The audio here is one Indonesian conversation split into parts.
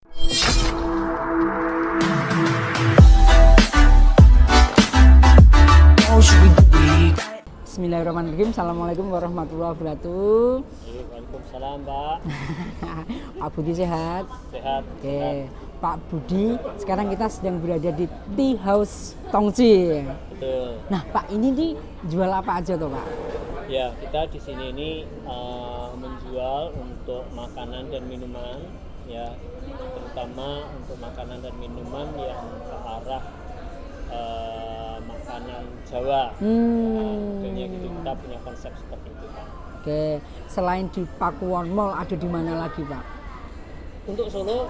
Bismillahirrahmanirrahim. Assalamualaikum warahmatullahi wabarakatuh. Waalaikumsalam, Pak. Pak Budi sehat? Sehat. Oke. Sehat. Pak Budi, sekarang kita sedang berada di Tea House Tongci. Betul. Nah, Pak, ini nih jual apa aja tuh, Pak? Ya, kita di sini ini menjual untuk makanan dan minuman, ya, terutama untuk makanan dan minuman yang ke arah makanan Jawa. Modelnya gitu, kita punya konsep seperti itu, Pak. Oke, selain di Pakuwon Mall ada di mana lagi, Pak? Untuk Solo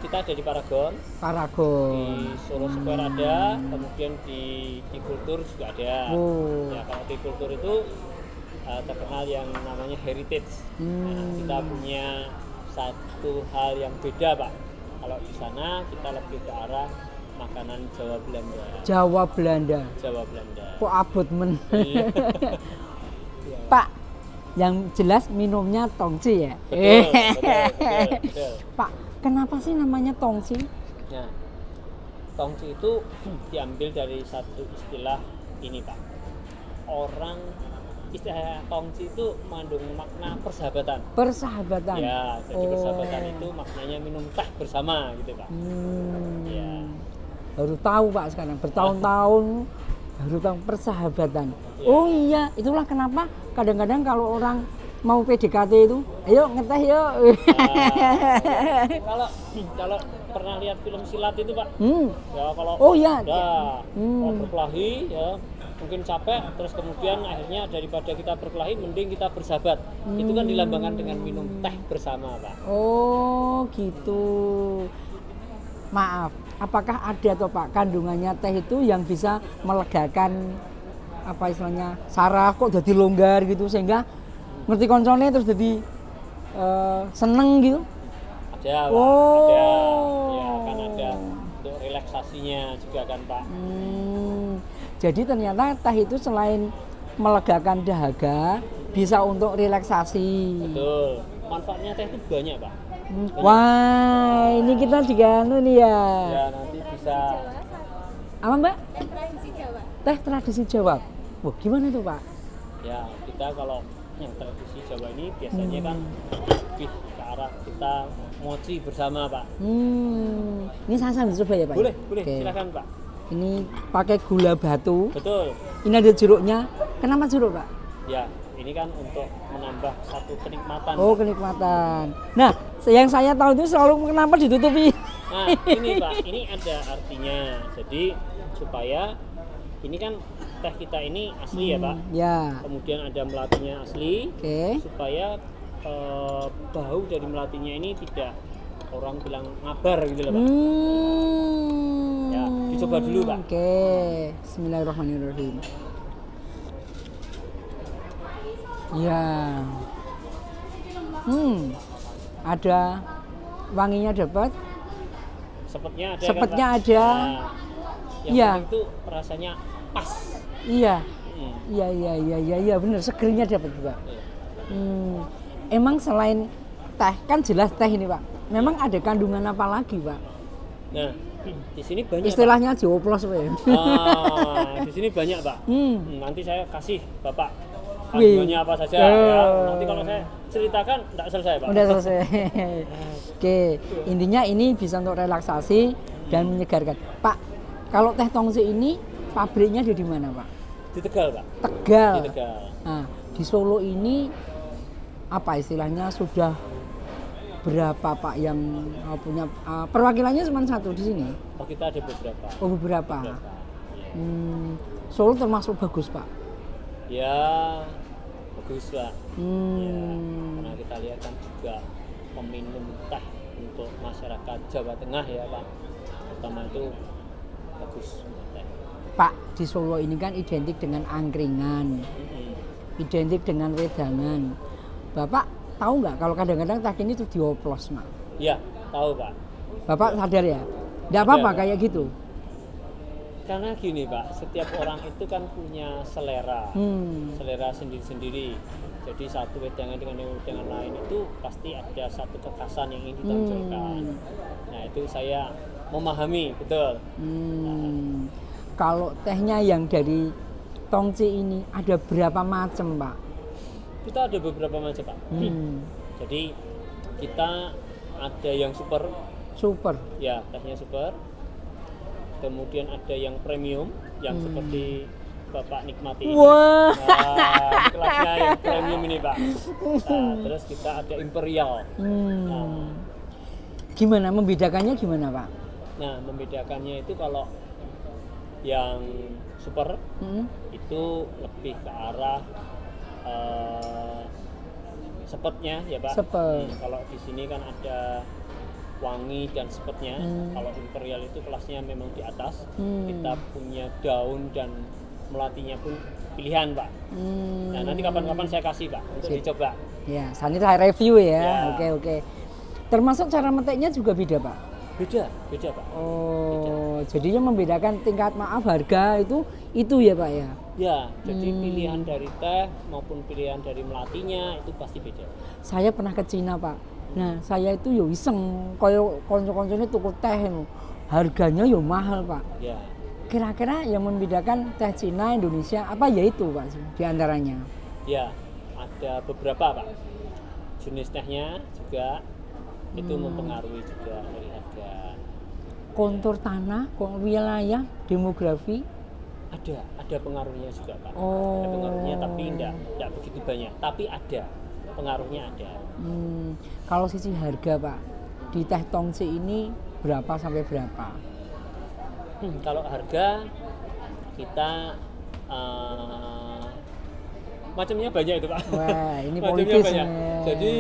kita ada di Paragon. Paragon. Di Solo Square ada, kemudian di Kultur juga ada. Oh. Ya, kalau di Kultur itu terkenal yang namanya heritage. Nah, kita punya satu hal yang beda, Pak. Kalau di sana kita lebih ke arah makanan Jawa Belanda. Jawa Belanda. Jawa Belanda. Kok abot men? Iya. Pak, yang jelas minumnya Tongci ya? Betul. Pak, kenapa sih namanya Tongci? Nah, Tongci itu diambil dari satu istilah ini, Pak. Istilah Tongci itu mengandung makna persahabatan. Persahabatan? Ya, jadi persahabatan itu maknanya minum teh bersama gitu, Pak. Ya. Baru tahu, Pak, sekarang bertahun-tahun baru tahu persahabatan. Ya. Oh iya, itulah kenapa kadang-kadang kalau orang mau PDKT itu, ayo ngeteh yuk. Kalau pernah lihat film silat itu, Pak. Ya, kalau oh iya. kalau berkelahi ya mungkin capek, terus kemudian akhirnya daripada kita berkelahi mending kita bersahabat. Itu kan dilambangkan dengan minum teh bersama, Pak. Oh gitu. Maaf, apakah ada toh, Pak, kandungannya teh itu yang bisa melegakan apa istilahnya saraf kok jadi longgar gitu sehingga ngerti koncone terus jadi seneng gitu? Ada, Pak. Oh. Ada. Ya, kan ada untuk relaksasinya juga kan, Pak. Jadi ternyata teh itu selain melegakan dahaga bisa untuk relaksasi. Betul. Manfaatnya teh itu banyak, Pak. Wah, ini kita juga nih ya. Ya, nanti bisa. Apa, Mbak? Teh tradisi Jawa. Teh tradisi Jawa. Wah, gimana tuh, Pak? Ya, kita kalau yang tradisi Jawa ini biasanya kan lebih ke arah kita moci bersama, Pak. Ini saya sambil coba ya, Pak? Boleh, Oke. silakan, Pak. Ini pakai gula batu. Betul. Ini ada jeruknya. Kenapa jeruk, Pak? Ya, ini kan untuk menambah satu kenikmatan. Oh, kenikmatan. Nah, yang saya tahu itu selalu kenapa ditutupi. Nah, ini, Pak, ini ada artinya. Jadi supaya ini kan teh kita ini asli ya, Pak. Ya. Kemudian ada melatinya asli. Oke. Supaya bau dari melatinya ini tidak orang bilang ngabar gitu loh, Pak. Ya, dicoba dulu, Pak. Oke. Bismillahirrahmanirrahim. Ya. Ada wanginya dapat. Sepetnya ada. Sepetnya kan, Pak? ada. Nah, yang Iya. paling itu rasanya pas. Iya. Iya, benar, segernya dapat juga. Emang selain teh, kan jelas teh ini, Pak. Memang ada kandungan apa lagi, Pak? Nah, di sini banyak. Istilahnya dioplos, Pak. Di sini banyak, Pak. Nanti saya kasih Bapak Wih. kandungannya apa saja. Ya. Nanti kalau saya ceritakan tidak selesai, Pak. Udah selesai. Oke, intinya ini bisa untuk relaksasi dan menyegarkan. Pak, kalau teh Tongci ini pabriknya ada di mana, Pak? Di Tegal, Pak. Tegal. Di Tegal. Nah, di Solo ini apa istilahnya sudah berapa, Pak, yang punya perwakilannya cuma satu di sini? Oh, kita ada beberapa. Oh, beberapa. Ya. Solo termasuk bagus, Pak. Ya, bagus, Pak. Ya, karena kita lihat kan juga peminum teh untuk masyarakat Jawa Tengah ya, Pak. Pertama itu bagus. Teh. Pak, di Solo ini kan identik dengan angkringan, identik dengan wedangan. Bapak tahu nggak kalau kadang-kadang teh ini tuh dioplos, Mak? Iya, tahu, Pak. Bapak sadar ya? Nggak apa-apa Sadar, kayak gitu? Karena gini Pak, setiap orang itu kan punya selera, selera sendiri-sendiri. Jadi satu wedangan dengan wedangan lain itu pasti ada satu kekhasan yang ingin ditonjolkan. Nah itu saya memahami betul. Kalau tehnya yang dari Tongci ini ada berapa macam Pak? Kita ada beberapa macam Pak. Jadi kita ada yang super, ya tehnya super. Kemudian ada yang premium, yang seperti Bapak nikmati ini. Wah. Nah, kelasnya yang premium ini Pak. Nah, terus kita ada imperial. Nah, gimana membedakannya gimana Pak? Nah membedakannya itu kalau yang super itu lebih ke arah sepetnya ya Pak. Kalau di sini kan ada wangi dan sepetnya. Kalau imperial itu kelasnya memang di atas. Kita punya daun dan melatinya pun pilihan Pak. Nah nanti kapan-kapan saya kasih Pak untuk dicoba. Ya, ini saya review ya. Oke. Termasuk cara meteknya juga beda Pak? Beda Pak. Oh, jadi yang membedakan tingkat harga itu ya Pak ya? Ya, jadi pilihan dari teh maupun pilihan dari melatinya itu pasti beda. Saya pernah ke Cina Pak. Nah, saya itu yo iseng koyo konco-koncone tuku teh harganya yo mahal Pak. Ya. Kira-kira yang membedakan teh Cina Indonesia apa ya itu Pak di antaranya? Ya, ada beberapa Pak. Jenis tehnya juga itu mempengaruhi juga dari harga. Kontur tanah, wilayah, demografi ada pengaruhnya juga Pak. Oh. Ada pengaruhnya tapi enggak begitu banyak, tapi ada pengaruhnya ada. Kalau sisi harga Pak, di teh Tongci ini berapa sampai berapa? Kalau harga kita macamnya banyak itu Pak. Wah, ini politis banyak. Jadi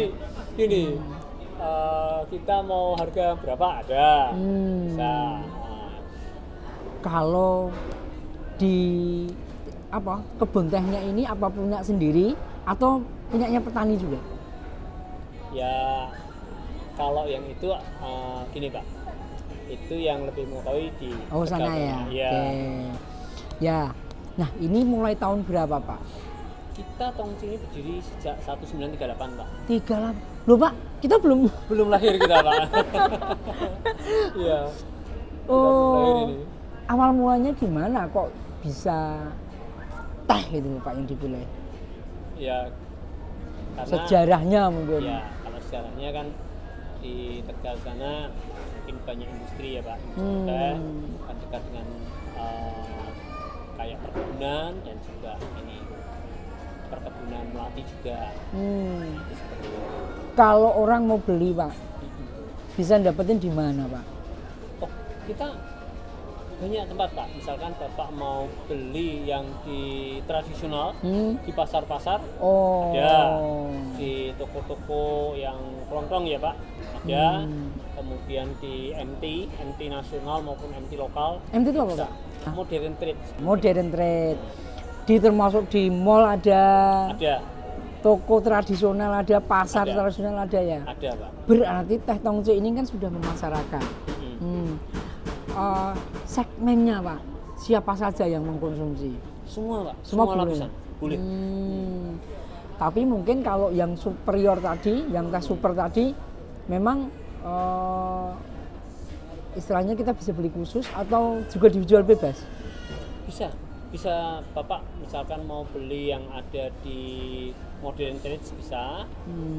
gini, kita mau harga berapa ada. Bisa. Kalau di kebun tehnya ini apa punya sendiri atau punyanya petani juga? Ya kalau yang itu gini Pak, itu yang lebih mengetahui di sana ya. Ya. Oke. Ya. Nah ini mulai tahun berapa Pak? Kita Tongci ini berdiri sejak 1938 Pak. 38. Loh Pak, kita belum lahir kita Pak. Iya. Oh. Awal mulanya gimana kok bisa teh gitu Pak yang dipilih? Ya karena sejarahnya mungkin. Ya, kalau sejarahnya kan di Tegal sana mungkin banyak industri ya Pak. Industri teh kan dekat dengan kayak perkebunan dan juga ini perkebunan melati juga. Seperti itu. Kalau orang mau beli Pak, bisa dapetin di mana Pak? Oh, kita banyak tempat Pak. Misalkan Bapak mau beli yang di tradisional di pasar-pasar, ada di toko-toko yang kelontong ya Pak, ada. Kemudian di MT nasional maupun MT lokal. MT itu apa Pak? Modern trade. Termasuk di mall ada. Toko tradisional ada, pasar tradisional ada ya? Ada Pak. Berarti teh Tongci ini kan sudah memasyarakat. Segmennya Pak, siapa saja yang mengkonsumsi? Semua Pak, semua lapisan boleh. Tapi mungkin kalau yang superior tadi, yang teh super tadi, memang istilahnya kita bisa beli khusus atau juga dijual bebas? Bisa Bapak misalkan mau beli yang ada di Modern Trade bisa,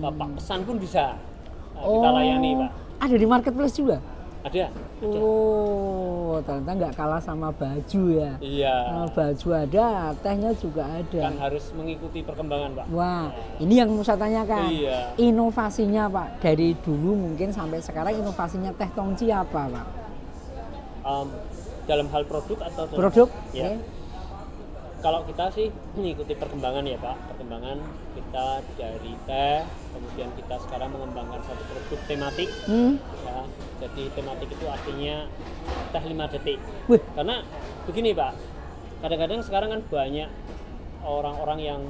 Bapak pesan pun bisa. Kita layani Pak. Ada di marketplace juga? Ada. Oh, ternyata nggak kalah sama baju ya? Iya. Baju ada, tehnya juga ada. Kan harus mengikuti perkembangan Pak. Wah, ini yang mau saya tanyakan. Iya. Inovasinya Pak, dari dulu mungkin sampai sekarang inovasinya teh Tongci apa Pak? Dalam hal produk atau produk? Ya. Okay. Kalau kita sih mengikuti perkembangan ya Pak, perkembangan kita dari teh, kemudian kita sekarang mengembangkan satu produk tematik. Ya, jadi tematik itu artinya teh 5 detik. Karena begini Pak, kadang-kadang sekarang kan banyak orang-orang yang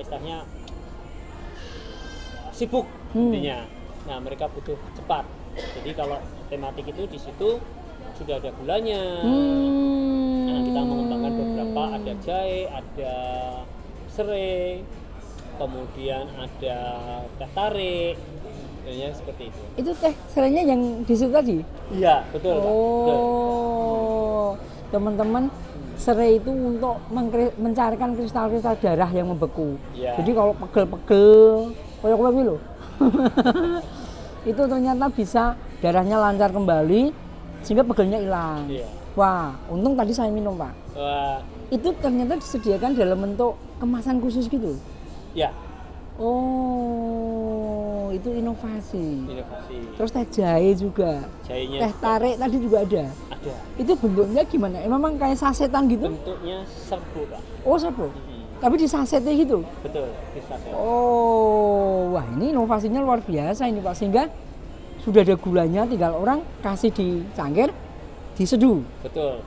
istilahnya sibuk intinya. Nah mereka butuh cepat. Jadi kalau tematik itu di situ sudah ada gulanya. Nah, kita mengembangkan beberapa, ada jahe, ada serai, kemudian ada teh tarik, ya seperti itu. Itu teh serainya yang di situ tadi? Iya, betul Pak. Betul. Oh, teman-teman, serai itu untuk mencairkan kristal-kristal darah yang membeku. Iya. Jadi kalau pegel-pegel, koyok-koyok gitu loh. Itu ternyata bisa darahnya lancar kembali sehingga pegelnya hilang. Iya. Wah, untung tadi saya minum, Pak. Wah, Itu ternyata disediakan dalam bentuk kemasan khusus gitu. ya, Oh, itu inovasi. inovasi. Terus teh jahe juga. Jahenya Teh tarik tadi juga ada. ada. Itu bentuknya gimana? Memang kayak sasetan gitu? Bentuknya serbu Pak. Oh, serbu. Mm-mm. Tapi di sasetnya gitu. Betul, bisa saya. Oh, wah ini inovasinya luar biasa ini Pak. Sehingga sudah ada gulanya, tinggal orang kasih di cangkir, diseduh. Betul.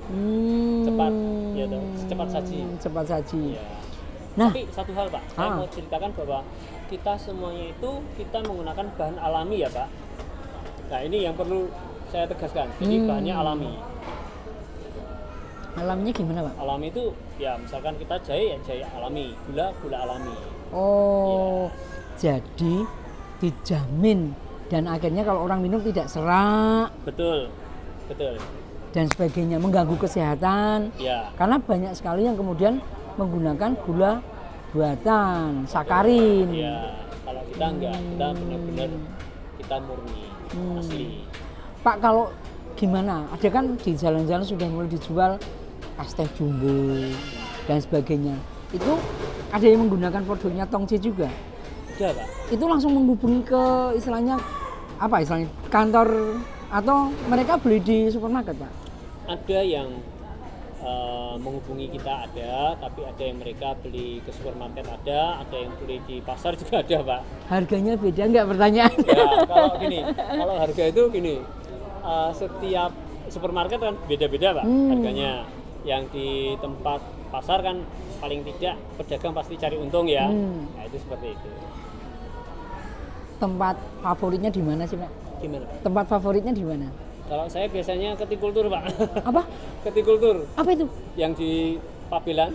Cepat, ya toh, cepat saji. Cepat saji. Ya. Nah, Tapi satu hal Pak, saya mau ceritakan bahwa kita semuanya itu kita menggunakan bahan alami ya Pak. Nah ini yang perlu saya tegaskan. Jadi bahannya alami. alamnya gimana Pak? Alami itu ya misalkan kita jahe ya jahe alami, gula alami. Oh, jadi dijamin dan akhirnya kalau orang minum tidak serak Betul, betul. dan sebagainya, mengganggu kesehatan. Ya, Karena banyak sekali yang kemudian menggunakan gula buatan, sakarin. ya. Kalau kita enggak, kita benar-benar kita murni, asli. Pak, kalau gimana? Ada kan di jalan-jalan sudah mulai dijual es teh jumbo dan sebagainya. Itu ada yang menggunakan produknya Tongci juga. Ada Pak. Itu langsung menghubungi ke istilahnya apa istilahnya kantor atau mereka beli di supermarket Pak? Ada yang menghubungi kita ada, tapi ada yang mereka beli ke supermarket ada yang beli di pasar juga ada Pak. Harganya beda nggak pertanyaan? Ya kalau gini, kalau harga itu gini, setiap supermarket kan beda-beda Pak harganya. Yang di tempat pasar kan paling tidak pedagang pasti cari untung ya. Nah itu seperti itu. Tempat favoritnya di mana sih Pak? Gimana Pak? Tempat favoritnya di mana? Kalau saya biasanya ke Tikultur Pak. Apa? Ke Tikultur. Apa itu? Yang di Pabelan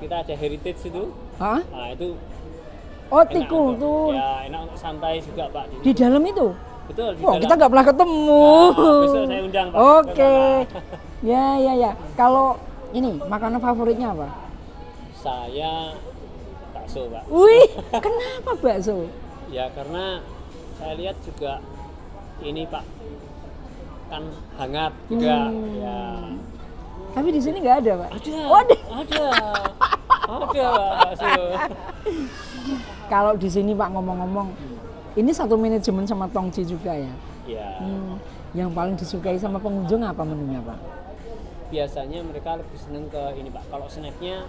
kita ada heritage itu. Hah? Nah itu Oh, enak Tikultur. ya enak untuk santai juga Pak. Di dalam itu? Betul. Di Wah, dalam. kita nggak pernah ketemu. Nah, besok saya undang Pak. Oke. Ya. Kalau ini makanan favoritnya apa? Saya bakso Pak. Wih, kenapa bakso? Ya karena saya lihat juga ini Pak kan hangat juga ya. Tapi di sini nggak ada Pak. Ada. Oh, ada. Ada Pak bakso. Kalau di sini Pak ngomong-ngomong, ini satu manajemen sama Tongci juga ya. Ya. Yang paling disukai sama pengunjung apa menunya Pak? Biasanya mereka lebih seneng ke ini Pak. Kalau snacknya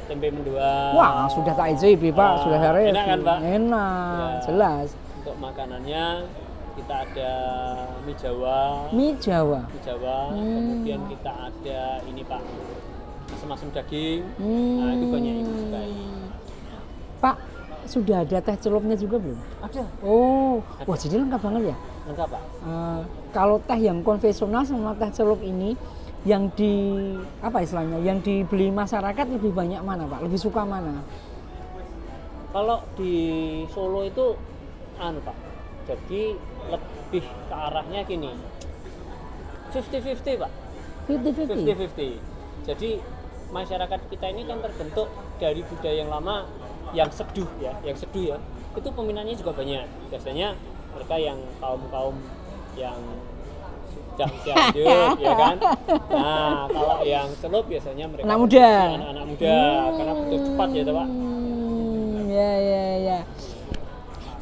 tempe mendoan. Wah, sudah tak icipi Pak, sudah saya review. Enak kan Pak? Enak, Ya. jelas. Untuk makanannya kita ada mie Jawa. Mie Jawa. Kemudian kita ada ini Pak asam-asam daging. Hmm. Nah itu banyak yang disukai. Pak, sudah ada teh celupnya juga belum? Ada. Oh, Ada. wah jadi lengkap banget ya. Lengkap Pak. Kalau teh yang konvensional sama teh celup ini, yang di apa istilahnya, yang dibeli masyarakat lebih banyak mana Pak? Lebih suka mana? Kalau di Solo itu Pak. Jadi lebih ke arahnya gini. 50-50 Pak. 50-50. 50-50. Jadi masyarakat kita ini kan terbentuk dari budaya yang lama yang seduh ya, Itu peminatnya juga banyak. Biasanya mereka yang kaum yang sudah usia lanjut ya kan. Nah, kalau yang celup biasanya mereka Anak muda. Anak muda karena butuh cepat ya, Pak. Ya.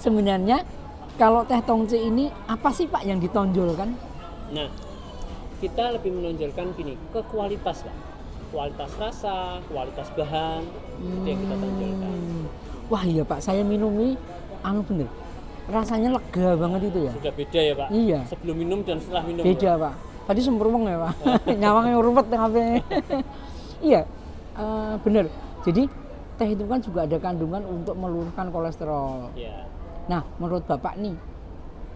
Sebenarnya kalau teh Tongci ini apa sih Pak yang ditonjolkan? Nah, kita lebih menonjolkan gini, ke kualitas Pak. Kualitas rasa, kualitas bahan, itu yang kita tonjolkan. Wah iya Pak, saya minum ini bener. Rasanya lega banget itu ya. Sudah beda ya Pak? Iya. Sebelum minum dan setelah minum. Beda ya? Pak. Tadi sempurweng ya Pak. Nyawangnya ruwet ngapain. Iya, bener. Jadi teh itu kan juga ada kandungan untuk meluruskan kolesterol. Iya. Nah, menurut Bapak nih,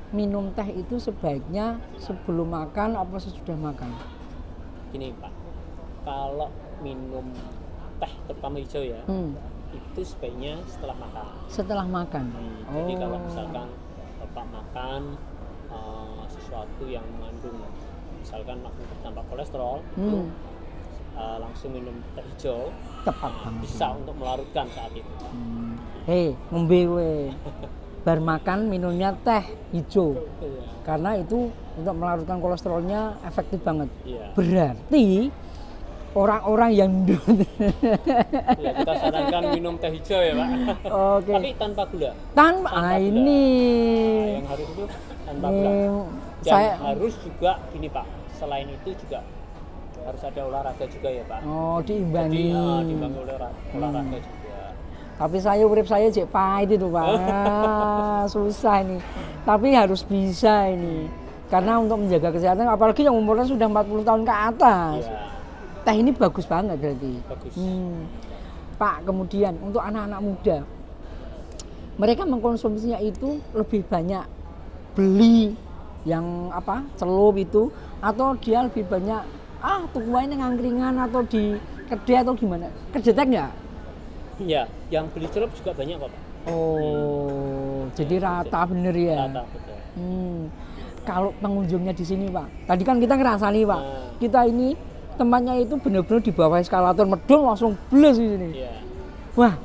minum teh itu sebaiknya sebelum makan apa sesudah makan? Gini Pak, kalau minum teh terutama hijau ya, Hmm. itu sebaiknya setelah makan. Setelah makan. Jadi kalau misalkan Bapak makan sesuatu yang mengandung misalkan tanpa kolesterol, itu langsung minum teh hijau, Tepat banget. bisa untuk melarutkan saat itu. Hei, ngombe we. Bar makan minumnya teh hijau. Iya. Karena itu untuk melarutkan kolesterolnya efektif banget. Iya. Berarti orang-orang yang Ya, kita sarankan minum teh hijau ya Pak. Oke. Tapi tanpa gula. Tanpa Tanpa gula. ini Nah, yang harus itu tanpa gula. Dan saya harus juga gini Pak, selain itu juga harus ada olahraga juga ya Pak. diimbangi. Jadi diimbangi oleh olahraga juga. Tapi saya urip saya cek pahit itu Pak. Susah ini. Tapi harus bisa ini. Karena untuk menjaga kesehatan apalagi yang umurnya sudah 40 tahun ke atas. Iya, Teh ini bagus banget berarti. bagus. Pak, kemudian untuk anak-anak muda, mereka mengkonsumsinya itu lebih banyak beli yang celup itu, atau dia lebih banyak tuku wae nang angkringan atau di kedai atau gimana? Kejetek nggak? Iya, yang beli celup juga banyak Pak. Jadi rata bener ya. Rata betul. Kalau pengunjungnya di sini Pak, tadi kan kita ngerasani Pak, Nah. kita ini tempatnya itu benar-benar di bawah eskalator medun langsung bles di sini. Iya. Wah,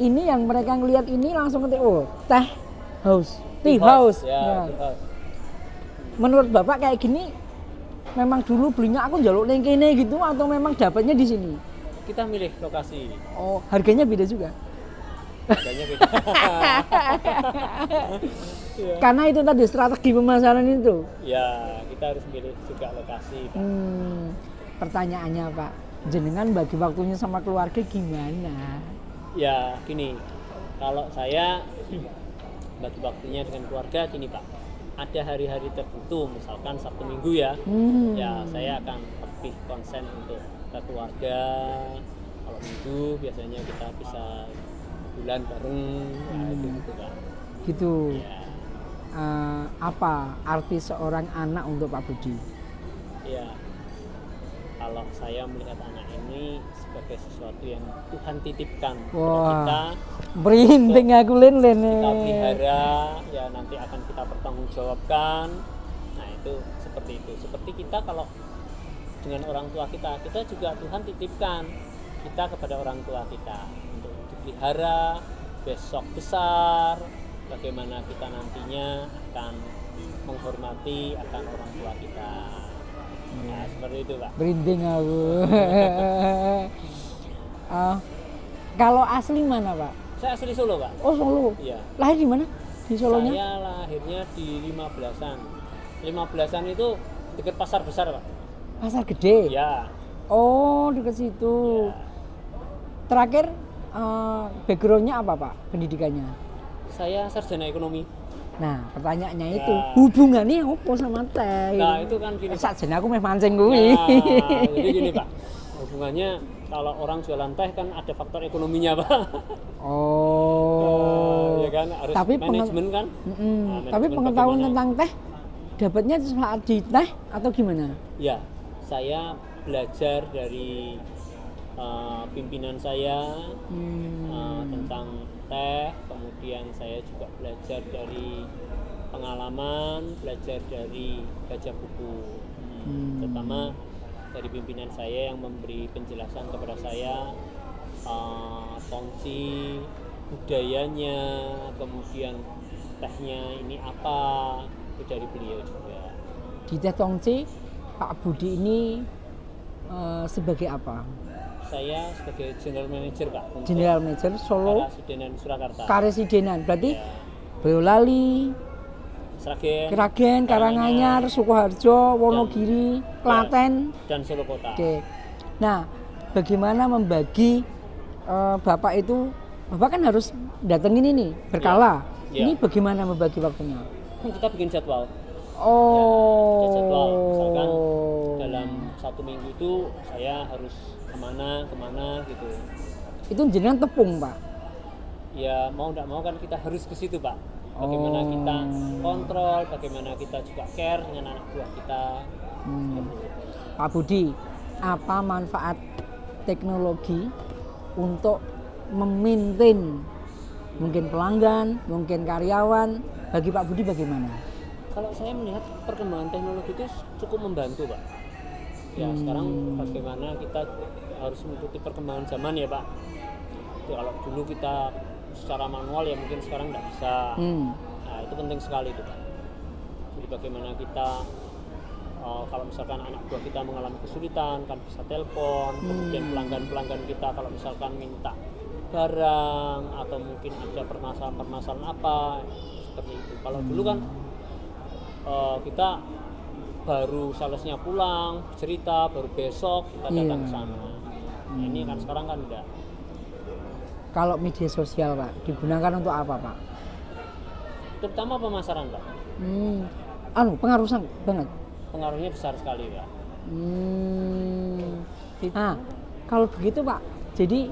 ini yang mereka ngelihat ini langsung ngerti, teh house, tea house. Ya, Ya. tea house. Menurut Bapak kayak gini, memang dulu belinya aku njaluk ning kene gitu atau memang dapatnya di sini? Kita milih lokasi. Oh, harganya beda juga. Harganya beda. Iya. Karena itu tadi strategi pemasaran itu. Ya, kita harus milih juga lokasi Pak. Pertanyaannya Pak, jenengan bagi waktunya sama keluarga gimana? Ya, gini. Kalau saya bagi waktunya dengan keluarga gini Pak. Ada hari-hari tertentu, misalkan Sabtu Minggu ya. Ya, saya akan lebih konsen untuk ke keluarga. Kalau Minggu biasanya kita bisa bulan bareng. Nah, itu gitu Pak. Gitu. Ya. Apa arti seorang anak untuk Pak Budi? Ya, kalau saya melihat anak ini sebagai sesuatu yang Tuhan titipkan kepada kita, Merinding aku kita len. pelihara, ya nanti akan kita pertanggungjawabkan. Nah itu seperti itu. Seperti kita kalau dengan orang tua kita juga Tuhan titipkan kita kepada orang tua kita untuk dipelihara, besok besar. Bagaimana kita nantinya akan menghormati akan orang tua kita. Nah, seperti itu Pak. Merinding aku. Kalau asli mana Pak? Saya asli Solo Pak. Oh Solo. Iya. Lahir di mana? Di Solonya? Saya lahirnya di 15-an. 15-an itu dekat pasar besar Pak. Pasar Gede. Ya. Oh dekat situ. Ya. Terakhir backgroundnya apa Pak? Pendidikannya? Saya sarjana ekonomi. Nah pertanyaannya Ya. itu hubungannya apa sama teh? Nah itu kan gini Pak. Sarjana aku meh mancing kuwi. Nah, jadi gini Pak. Hubungannya kalau orang jualan teh kan ada faktor ekonominya Pak. Oh. Ya kan harus Tapi manajemen kan. Nah, tapi manajemen pengetahuan bagaimana? tentang teh dapatnya saat di teh atau gimana? Ya, saya belajar dari pimpinan saya tentang teh, kemudian saya juga belajar dari pengalaman, belajar dari baca buku, terutama dari pimpinan saya yang memberi penjelasan kepada saya fungsi budayanya, kemudian tehnya ini apa, itu dari beliau juga. Di Teh Tongci, Pak Budi ini sebagai apa? Saya sebagai general manager Pak untuk General Manager Solo Karasidenan Surakarta. Karesidenan. Berarti Ya. Boyolali, Sragen, Kragen, Karanganyar, Sukoharjo, Wonogiri, Klaten. dan Solo Kota. Oke. Nah, bagaimana membagi Bapak itu? Bapak kan harus datang ini nih berkala. Ya. Ini bagaimana membagi waktunya? Kan kita bikin jadwal. Oh. Ya, jadwal. Misalkan dalam 1 minggu itu saya harus kemana gitu. Itu jenengan tepung, Pak. Ya mau tidak mau kan kita harus ke situ Pak. Bagaimana kita kontrol, bagaimana kita juga care dengan anak buah kita. Pak Budi, apa manfaat teknologi untuk memaintain mungkin pelanggan, mungkin karyawan, bagi Pak Budi bagaimana? Kalau saya melihat perkembangan teknologi itu cukup membantu, Pak. Ya, sekarang bagaimana kita harus mengikuti perkembangan zaman ya, Pak. Jadi, kalau dulu kita secara manual ya mungkin sekarang nggak bisa. Nah, itu penting sekali itu, Pak. Jadi bagaimana kita kalau misalkan anak buah kita mengalami kesulitan kan bisa telepon, kemudian pelanggan kita kalau misalkan minta barang atau mungkin ada permasalahan apa seperti itu. Kalau dulu kan kita baru salesnya pulang cerita baru besok kita datang ke sana. Nah, ini kan sekarang kan enggak. Kalau media sosial Pak digunakan untuk apa Pak? Terutama pemasaran, Pak. Pengaruh banget. Pengaruhnya besar sekali, Pak. Nah, kalau begitu Pak, jadi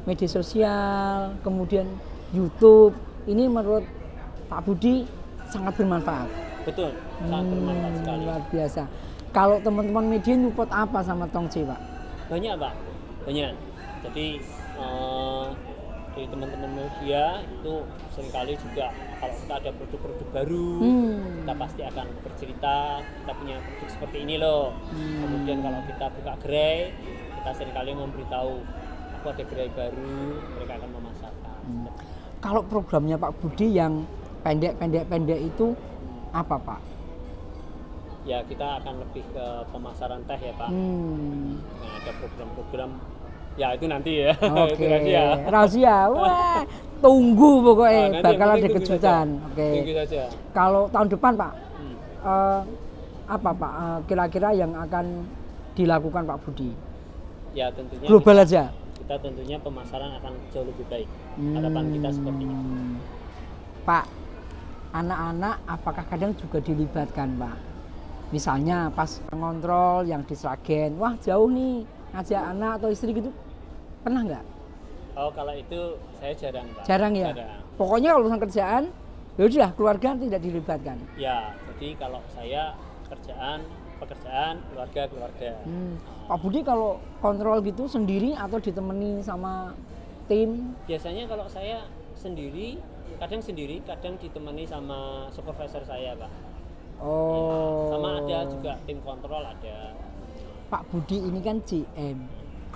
media sosial, kemudian YouTube, ini menurut Pak Budi sangat bermanfaat. Betul, sangat bermanfaat sekali. Luar biasa. Kalau teman-teman media nyupport apa sama Tongce Pak? Banyak, Pak. Banyak. Jadi dari teman-teman media itu seringkali juga kalau kita ada produk-produk baru kita pasti akan bercerita kita punya produk seperti ini loh. Kemudian kalau kita buka gerai kita seringkali memberitahu aku ada gerai baru, mereka akan memasarkan. Kalau programnya Pak Budi yang pendek itu apa Pak? Ya kita akan lebih ke pemasaran teh ya Pak. Nah, ada program-program ya itu nanti ya. Oke. Itu Rahasia. Wah, tunggu pokoknya bakal ada kejutan. Oke. Tunggu saja. Kalau tahun depan Pak, apa Pak kira-kira yang akan dilakukan Pak Budi? Ya tentunya global aja. Kita tentunya pemasaran akan jauh lebih baik. Harapan kita seperti itu. Pak, anak-anak apakah kadang juga dilibatkan Pak? Misalnya pas ngontrol yang di Sragen, wah jauh nih, ngajak anak atau istri gitu, pernah nggak? Oh kalau itu saya jarang Pak. Jarang ya? Jarang. Pokoknya kalau urusan kerjaan, ya udah keluarga tidak dilibatkan. Ya, jadi kalau saya pekerjaan, keluarga. Pak Budi kalau kontrol gitu sendiri atau ditemani sama tim? Biasanya kalau saya kadang ditemani sama supervisor saya Pak. Oh. Ya, sama ada juga tim kontrol ada. Pak Budi ini kan GM.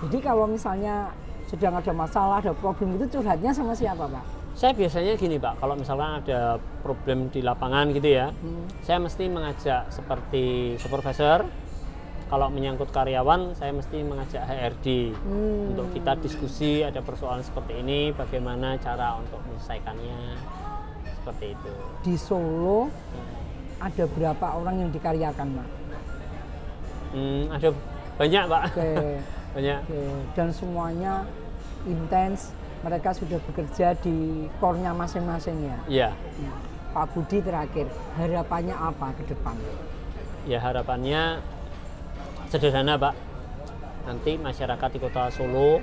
Jadi kalau misalnya sedang ada masalah, ada problem itu curhatnya sama siapa Pak? Saya biasanya gini Pak, kalau misalkan ada problem di lapangan gitu ya, saya mesti mengajak seperti supervisor. Kalau menyangkut karyawan, saya mesti mengajak HRD untuk kita diskusi ada persoalan seperti ini, bagaimana cara untuk menyelesaikannya, seperti itu. Di Solo ada berapa orang yang dikaryakan Pak? Ada banyak Pak. Oke. Banyak. Oke. Dan semuanya intens, mereka sudah bekerja di core-nya masing-masing ya? Iya. Pak Budi terakhir, harapannya apa ke depan? Ya harapannya sederhana Pak, nanti masyarakat di kota Solo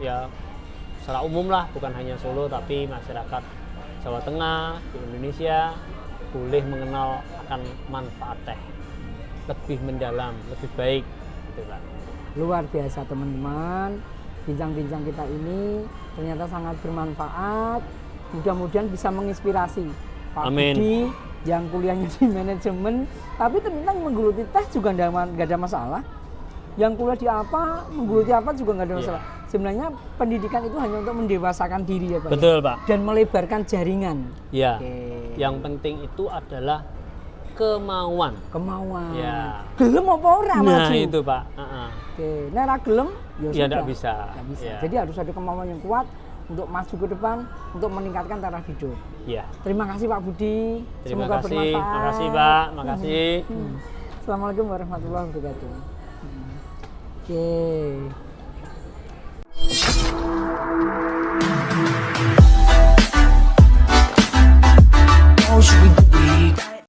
ya secara umum lah, bukan hanya Solo tapi masyarakat Jawa Tengah, di Indonesia boleh mengenal akan manfaat teh lebih mendalam, lebih baik gitu Pak. Luar biasa teman-teman, bincang-bincang kita ini ternyata sangat bermanfaat, mudah-mudahan bisa menginspirasi Pak Amin. Budi yang kuliahnya di manajemen, tapi ternyata menggeluti teh juga nggak ada masalah. Yang kuliah di apa, menggeluti apa juga nggak ada masalah. Sebenarnya pendidikan itu hanya untuk mendewasakan diri ya Pak. Betul Pak. Dan melebarkan jaringan. Ya. Oke. Yang penting itu adalah kemauan. Ya. Gelem apa ora Nah maju? itu Pak. Oke. Nek ora gelem ya sudah. Nggak bisa. Nggak bisa. Ya. Jadi harus ada kemauan yang kuat untuk maju ke depan, untuk meningkatkan taraf hidup. Ya. Terima kasih Pak Budi. Terima Semoga kasih. bermanfaat. Makasih Pak. Makasih. Assalamualaikum warahmatullahi wabarakatuh. Oke.